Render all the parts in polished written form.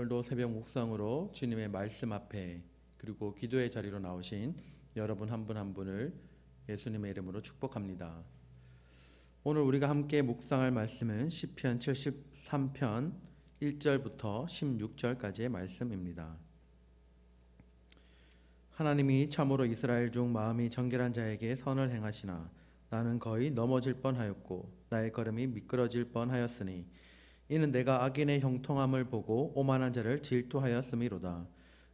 오늘도 새벽 묵상으로 주님의 말씀 앞에 그리고 기도의 자리로 나오신 여러분 한 분 한 분을 예수님의 이름으로 축복합니다. 오늘 우리가 함께 묵상할 말씀은 시편 73편 1절부터 16절까지의 말씀입니다. 하나님이 참으로 이스라엘 중 마음이 정결한 자에게 선을 행하시나 나는 거의 넘어질 뻔하였고 나의 걸음이 미끄러질 뻔하였으니 이는 내가 악인의 형통함을 보고 오만한 자를 질투하였음이로다.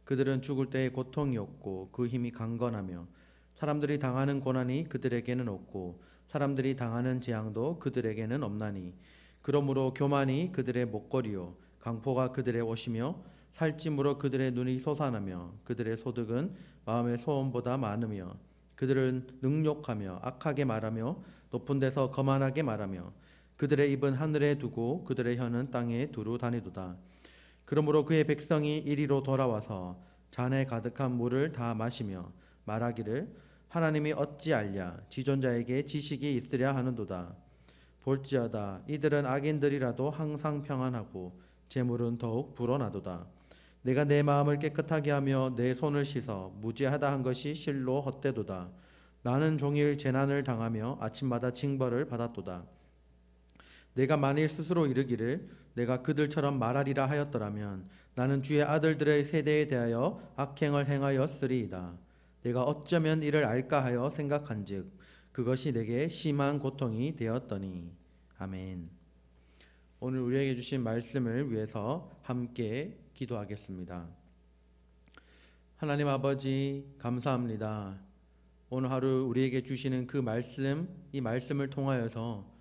그들은 죽을 때의 고통이 없고 그 힘이 강건하며 사람들이 당하는 고난이 그들에게는 없고 사람들이 당하는 재앙도 그들에게는 없나니 그러므로 교만이 그들의 목걸이요 강포가 그들의 옷이며 살찜으로 그들의 눈이 솟아나며 그들의 소득은 마음의 소원보다 많으며 그들은 능욕하며 악하게 말하며 높은 데서 거만하게 말하며 그들의 입은 하늘에 두고 그들의 혀는 땅에 두루 다니도다. 그러므로 그의 백성이 이리로 돌아와서 잔에 가득한 물을 다 마시며 말하기를 하나님이 어찌 알랴 지존자에게 지식이 있으랴 하는도다. 볼지어다 이들은 악인들이라도 항상 평안하고 재물은 더욱 불어나도다. 내가 내 마음을 깨끗하게 하며 내 손을 씻어 무죄하다 한 것이 실로 헛되도다. 나는 종일 재난을 당하며 아침마다 징벌을 받았도다. 내가 만일 스스로 이르기를 내가 그들처럼 말하리라 하였더라면 나는 주의 아들들의 세대에 대하여 악행을 행하였으리이다. 내가 어쩌면 이를 알까 하여 생각한즉 그것이 내게 심한 고통이 되었더니. 아멘. 오늘 우리에게 주신 말씀을 위해서 함께 기도하겠습니다. 하나님 아버지 감사합니다. 오늘 하루 우리에게 주시는 그 말씀, 이 말씀을 통하여서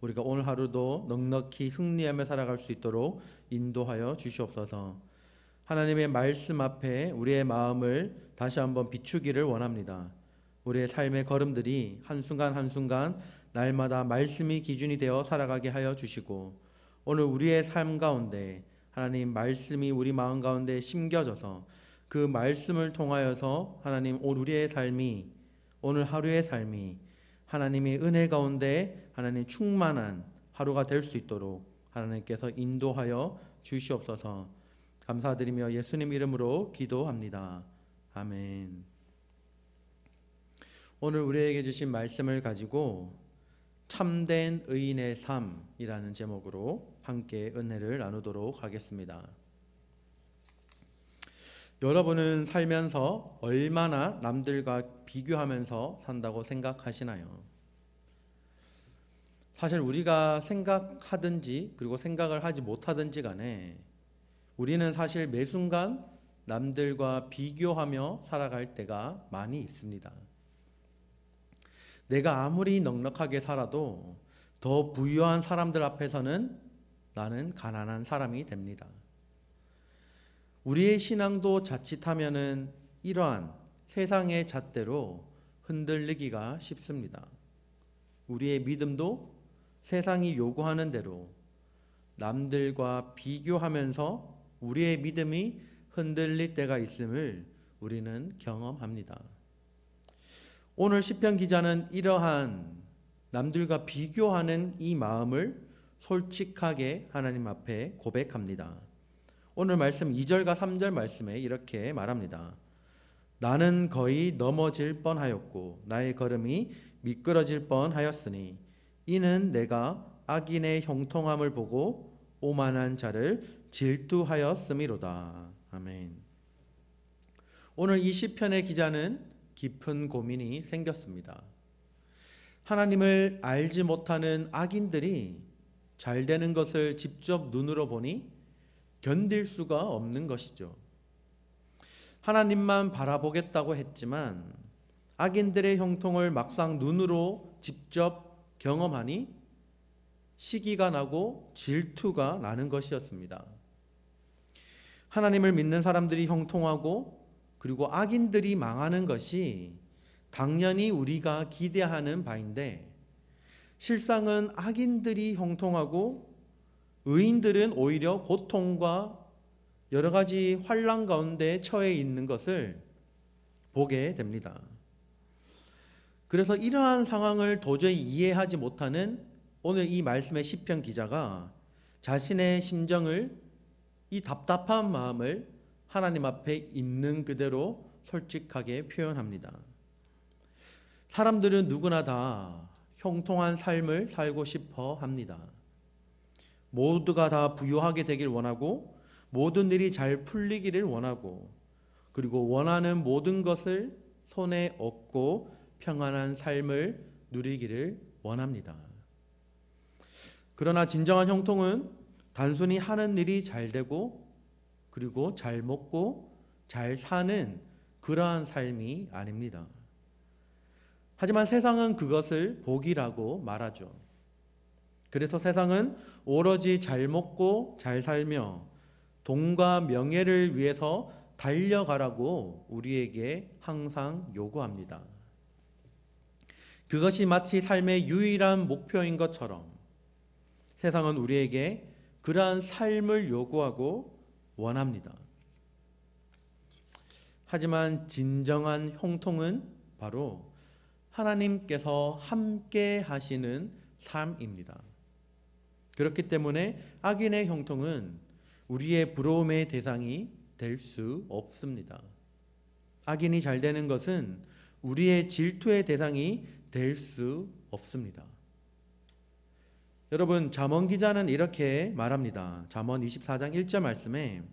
우리가 오늘 하루도 넉넉히 승리하며 살아갈 수 있도록 인도하여 주시옵소서. 하나님의 말씀 앞에 우리의 마음을 다시 한번 비추기를 원합니다. 우리의 삶의 걸음들이 한순간 한순간 날마다 말씀이 기준이 되어 살아가게 하여 주시고 오늘 우리의 삶 가운데 하나님 말씀이 우리 마음 가운데 심겨져서 그 말씀을 통하여서 하나님 우리의 삶이 오늘 하루의 삶이 하나님의 은혜 가운데 하나님 충만한 하루가 될 수 있도록 하나님께서 인도하여 주시옵소서. 감사드리며 예수님 이름으로 기도합니다. 아멘. 오늘 우리에게 주신 말씀을 가지고 참된 의인의 삶이라는 제목으로 함께 은혜를 나누도록 하겠습니다. 여러분은 살면서 얼마나 남들과 비교하면서 산다고 생각하시나요? 사실 우리가 생각하든지 그리고 생각을 하지 못하든지 간에 우리는 사실 매 순간 남들과 비교하며 살아갈 때가 많이 있습니다. 내가 아무리 넉넉하게 살아도 더 부유한 사람들 앞에서는 나는 가난한 사람이 됩니다. 우리의 신앙도 자칫하면은 이러한 세상의 잣대로 흔들리기가 쉽습니다. 우리의 믿음도 세상이 요구하는 대로 남들과 비교하면서 우리의 믿음이 흔들릴 때가 있음을 우리는 경험합니다. 오늘 시편 기자는 이러한 남들과 비교하는 이 마음을 솔직하게 하나님 앞에 고백합니다. 오늘 말씀 2절과 3절 말씀에 이렇게 말합니다. 나는 거의 넘어질 뻔하였고 나의 걸음이 미끄러질 뻔하였으니 이는 내가 악인의 형통함을 보고 오만한 자를 질투하였음이로다. 아멘. 오늘 이 시편의 기자는 깊은 고민이 생겼습니다. 하나님을 알지 못하는 악인들이 잘 되는 것을 직접 눈으로 보니 견딜 수가 없는 것이죠. 하나님만 바라보겠다고 했지만 악인들의 형통을 막상 눈으로 직접 경험하니 시기가 나고 질투가 나는 것이었습니다. 하나님을 믿는 사람들이 형통하고 그리고 악인들이 망하는 것이 당연히 우리가 기대하는 바인데 실상은 악인들이 형통하고 의인들은 오히려 고통과 여러 가지 환난 가운데 처해 있는 것을 보게 됩니다. 그래서 이러한 상황을 도저히 이해하지 못하는 오늘 이 말씀의 시편 기자가 자신의 심정을 이 답답한 마음을 하나님 앞에 있는 그대로 솔직하게 표현합니다. 사람들은 누구나 다 형통한 삶을 살고 싶어 합니다. 모두가 다 부유하게 되길 원하고 모든 일이 잘 풀리기를 원하고 그리고 원하는 모든 것을 손에 얻고 평안한 삶을 누리기를 원합니다. 그러나 진정한 형통은 단순히 하는 일이 잘 되고 그리고 잘 먹고 잘 사는 그러한 삶이 아닙니다. 하지만 세상은 그것을 복이라고 말하죠. 그래서 세상은 오로지 잘 먹고 잘 살며 돈과 명예를 위해서 달려가라고 우리에게 항상 요구합니다. 그것이 마치 삶의 유일한 목표인 것처럼 세상은 우리에게 그러한 삶을 요구하고 원합니다. 하지만 진정한 형통은 바로 하나님께서 함께 하시는 삶입니다. 그렇기 때문에 악인의 형통은 우리의 부러움의 대상이 될 수 없습니다. 악인이 잘 되는 것은 우리의 질투의 대상이 될 수 없습니다. 여러분, 잠언 기자는 이렇게 말합니다. 잠언 24장 1절 말씀에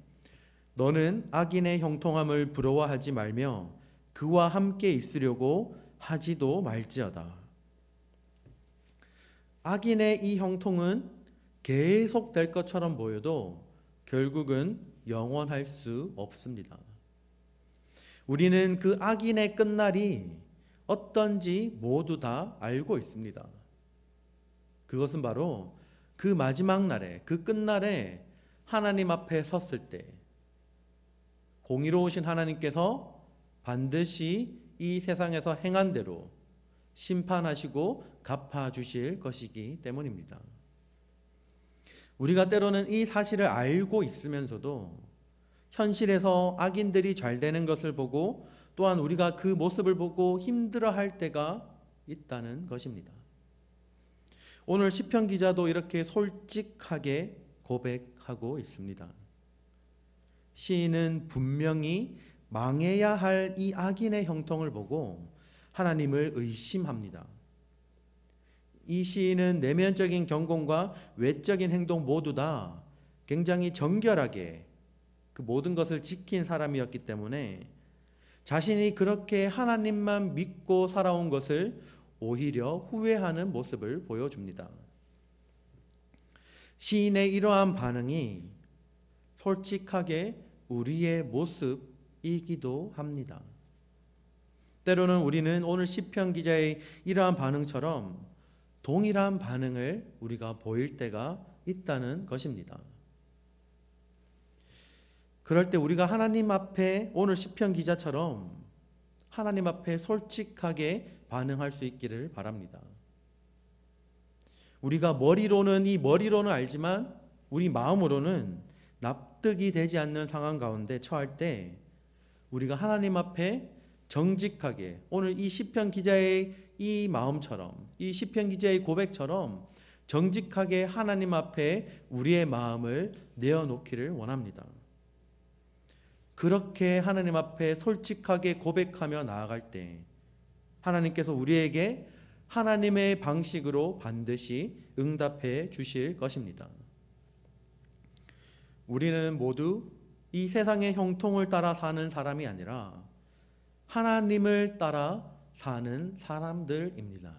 너는 악인의 형통함을 부러워하지 말며 그와 함께 있으려고 하지도 말지어다. 악인의 이 형통은 계속될 것처럼 보여도 결국은 영원할 수 없습니다. 우리는 그 악인의 끝날이 어떤지 모두 다 알고 있습니다. 그것은 바로 그 마지막 날에, 그 끝날에 하나님 앞에 섰을 때 공의로우신 하나님께서 반드시 이 세상에서 행한 대로 심판하시고 갚아주실 것이기 때문입니다. 우리가 때로는 이 사실을 알고 있으면서도 현실에서 악인들이 잘 되는 것을 보고 또한 우리가 그 모습을 보고 힘들어할 때가 있다는 것입니다. 오늘 시편 기자도 이렇게 솔직하게 고백하고 있습니다. 시인은 분명히 망해야 할 이 악인의 형통을 보고 하나님을 의심합니다. 이 시인은 내면적인 경공과 외적인 행동 모두 다 굉장히 정결하게 그 모든 것을 지킨 사람이었기 때문에 자신이 그렇게 하나님만 믿고 살아온 것을 오히려 후회하는 모습을 보여줍니다. 시인의 이러한 반응이 솔직하게 우리의 모습이기도 합니다. 때로는 우리는 오늘 시편 기자의 이러한 반응처럼 동일한 반응을 우리가 보일 때가 있다는 것입니다. 그럴 때 우리가 하나님 앞에 오늘 시편 기자처럼 하나님 앞에 솔직하게 반응할 수 있기를 바랍니다. 우리가 머리로는 알지만 우리 마음으로는 납득이 되지 않는 상황 가운데 처할 때 우리가 하나님 앞에 정직하게 오늘 이 시편 기자의 이 마음처럼 이 시편 기자의 고백처럼 정직하게 하나님 앞에 우리의 마음을 내어놓기를 원합니다. 그렇게 하나님 앞에 솔직하게 고백하며 나아갈 때 하나님께서 우리에게 하나님의 방식으로 반드시 응답해 주실 것입니다. 우리는 모두 이 세상의 형통을 따라 사는 사람이 아니라 하나님을 따라 사는 사람들입니다.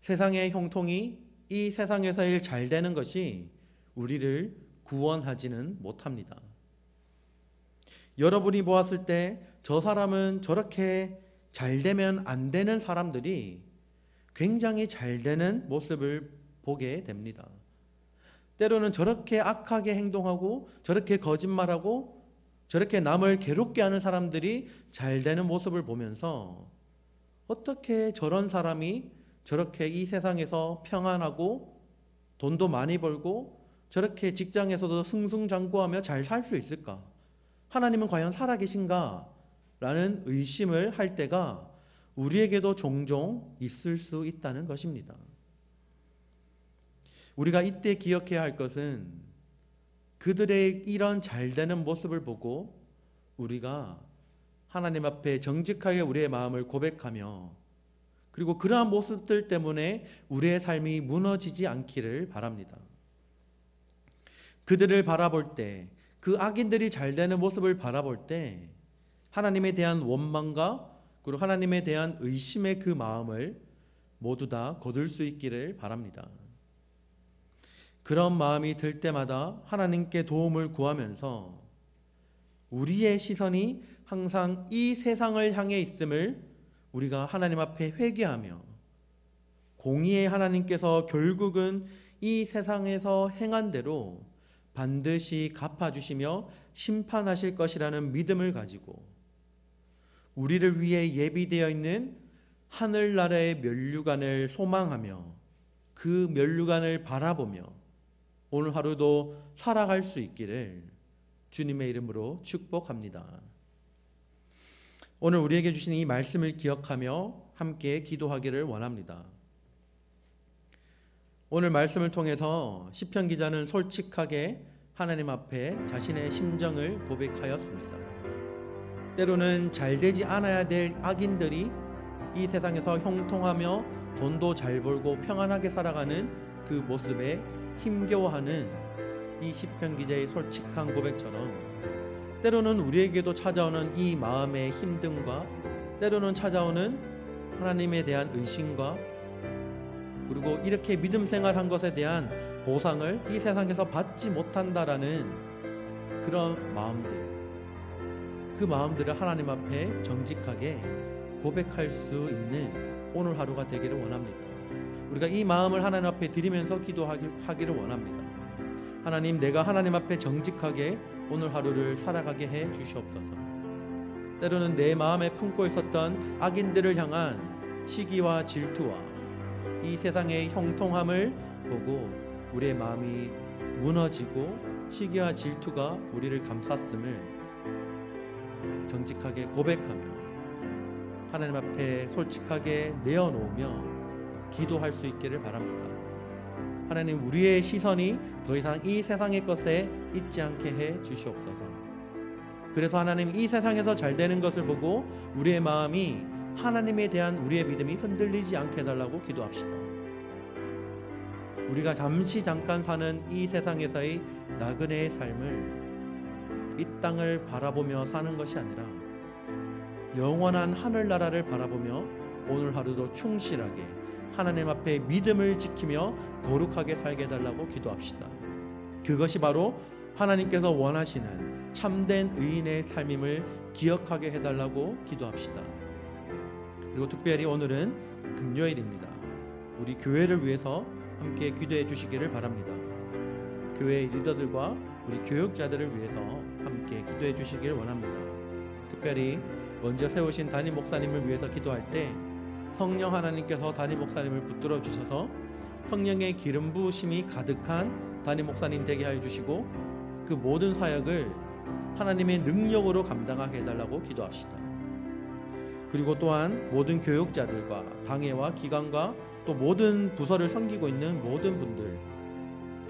세상의 형통이 이 세상에서 일 잘 되는 것이 우리를 구원하지는 못합니다. 여러분이 보았을 때 저 사람은 저렇게 잘 되면 안 되는 사람들이 굉장히 잘 되는 모습을 보게 됩니다. 때로는 저렇게 악하게 행동하고 저렇게 거짓말하고 저렇게 남을 괴롭게 하는 사람들이 잘 되는 모습을 보면서 어떻게 저런 사람이 저렇게 이 세상에서 평안하고 돈도 많이 벌고 저렇게 직장에서도 승승장구하며 잘 살 수 있을까? 하나님은 과연 살아계신가? 라는 의심을 할 때가 우리에게도 종종 있을 수 있다는 것입니다. 우리가 이때 기억해야 할 것은 그들의 이런 잘되는 모습을 보고 우리가 하나님 앞에 정직하게 우리의 마음을 고백하며, 그리고 그러한 모습들 때문에 우리의 삶이 무너지지 않기를 바랍니다. 그들을 바라볼 때, 그 악인들이 잘되는 모습을 바라볼 때 하나님에 대한 원망과 그리고 하나님에 대한 의심의 그 마음을 모두 다 거둘 수 있기를 바랍니다. 그런 마음이 들 때마다 하나님께 도움을 구하면서 우리의 시선이 항상 이 세상을 향해 있음을 우리가 하나님 앞에 회개하며, 공의의 하나님께서 결국은 이 세상에서 행한 대로 반드시 갚아주시며 심판하실 것이라는 믿음을 가지고 우리를 위해 예비되어 있는 하늘나라의 면류관을 소망하며 그 면류관을 바라보며 오늘 하루도 살아갈 수 있기를 주님의 이름으로 축복합니다. 오늘 우리에게 주신 이 말씀을 기억하며 함께 기도하기를 원합니다. 오늘 말씀을 통해서 시편 기자는 솔직하게 하나님 앞에 자신의 심정을 고백하였습니다. 때로는 잘되지 않아야 될 악인들이 이 세상에서 형통하며 돈도 잘 벌고 평안하게 살아가는 그 모습에 힘겨워하는 이 시편 기자의 솔직한 고백처럼, 때로는 우리에게도 찾아오는 이 마음의 힘듦과 때로는 찾아오는 하나님에 대한 의심과 그리고 이렇게 믿음 생활한 것에 대한 보상을 이 세상에서 받지 못한다라는 그런 마음들, 그 마음들을 하나님 앞에 정직하게 고백할 수 있는 오늘 하루가 되기를 원합니다. 우리가 이 마음을 하나님 앞에 드리면서 기도하기를 원합니다. 하나님, 내가 하나님 앞에 정직하게 오늘 하루를 살아가게 해 주시옵소서. 때로는 내 마음에 품고 있었던 악인들을 향한 시기와 질투와 이 세상의 형통함을 보고 우리의 마음이 무너지고 시기와 질투가 우리를 감쌌음을 정직하게 고백하며 하나님 앞에 솔직하게 내어놓으며 기도할 수 있기를 바랍니다. 하나님, 우리의 시선이 더 이상 이 세상의 것에 있지 않게 해 주시옵소서. 그래서 하나님, 이 세상에서 잘 되는 것을 보고 우리의 마음이 하나님에 대한 우리의 믿음이 흔들리지 않게 해달라고 기도합시다. 우리가 잠깐 사는 이 세상에서의 나그네의 삶을 이 땅을 바라보며 사는 것이 아니라 영원한 하늘나라를 바라보며 오늘 하루도 충실하게 하나님 앞에 믿음을 지키며 거룩하게 살게 해달라고 기도합시다. 그것이 바로 하나님께서 원하시는 참된 의인의 삶임을 기억하게 해달라고 기도합시다. 그리고 특별히 오늘은 금요일입니다. 우리 교회를 위해서 함께 기도해 주시기를 바랍니다. 교회의 리더들과 우리 교육자들을 위해서 함께 기도해 주시길 원합니다. 특별히 먼저 세우신 담임 목사님을 위해서 기도할 때 성령 하나님께서 담임 목사님을 붙들어 주셔서 성령의 기름 부으심이 가득한 담임 목사님 되게 하여 주시고 그 모든 사역을 하나님의 능력으로 감당하게 해달라고 기도합시다. 그리고 또한 모든 교육자들과 당회와 기관과 또 모든 부서를 섬기고 있는 모든 분들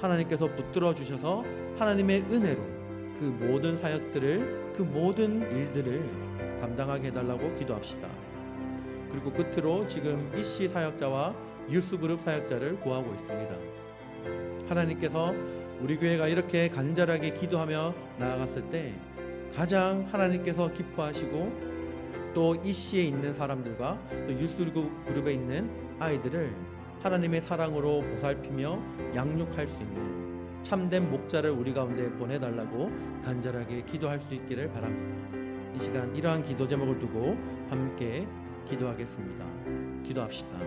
하나님께서 붙들어 주셔서 하나님의 은혜로 그 모든 사역들을, 그 모든 일들을 감당하게 해달라고 기도합시다. 그리고 끝으로 지금 EC 사역자와 유스그룹 사역자를 구하고 있습니다. 하나님께서 우리 교회가 이렇게 간절하게 기도하며 나아갔을 때 가장 하나님께서 기뻐하시고 또 EC에 있는 사람들과 또 유스그룹에 있는 아이들을 하나님의 사랑으로 보살피며 양육할 수 있는 참된 목자를 우리 가운데 보내달라고 간절하게 기도할 수 있기를 바랍니다. 이 시간 이러한 기도 제목을 두고 함께 기도하겠습니다. 기도합시다.